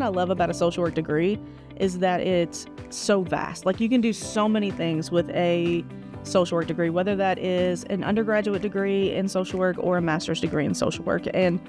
that I love about a social work degree is that it's so vast. Like, you can do so many things with a social work degree, whether that is an undergraduate degree in social work or a master's degree in social work. And,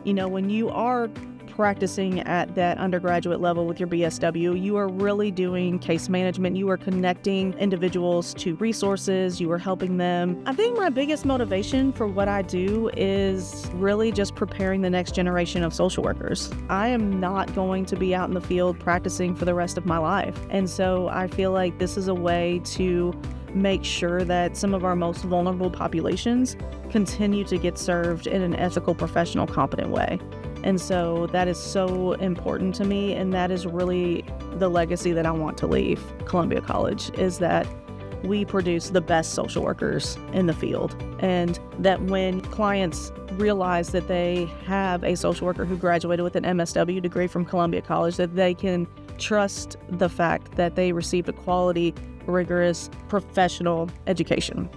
when you are practicing at that undergraduate level with your BSW, you are really doing case management. You are connecting individuals to resources. You are helping them. I think my biggest motivation for what I do is really just preparing the next generation of social workers. I am not going to be out in the field practicing for the rest of my life. And so I feel like this is a way to make sure that some of our most vulnerable populations continue to get served in an ethical, professional, competent way. And so that is so important to me, and that is really the legacy that I want to leave Columbia College, is that we produce the best social workers in the field, and that when clients realize that they have a social worker who graduated with an MSW degree from Columbia College, that they can trust the fact that they received a quality, rigorous, professional education.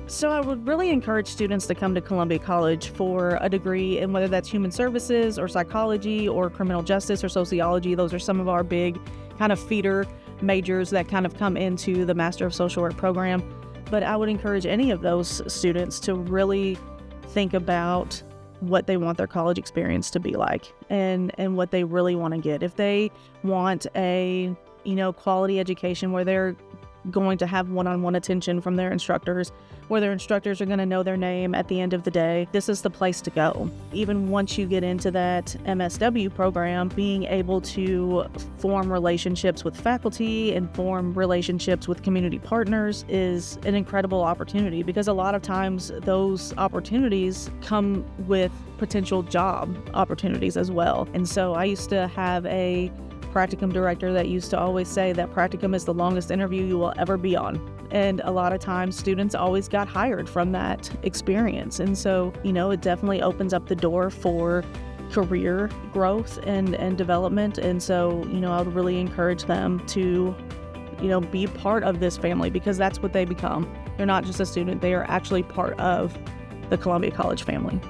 So I would really encourage students to come to Columbia College for a degree in whether that's human services or psychology or criminal justice or sociology. Those are some of our big kind of feeder majors that kind of come into the Master of Social Work program. But I would encourage any of those students to really think about what they want their college experience to be like and what they really want to get. If they want a, quality education where they're going to have one-on-one attention from their instructors, where their instructors are going to know their name at the end of the day, this is the place to go. Even once you get into that MSW program, being able to form relationships with faculty and form relationships with community partners is an incredible opportunity, because a lot of times those opportunities come with potential job opportunities as well. And so I used to have a practicum director that used to always say that practicum is the longest interview you will ever be on. And a lot of times students always got hired from that experience. And so, it definitely opens up the door for career growth and development. And so, I would really encourage them to, be part of this family, because that's what they become. They're not just a student, they are actually part of the Columbia College family.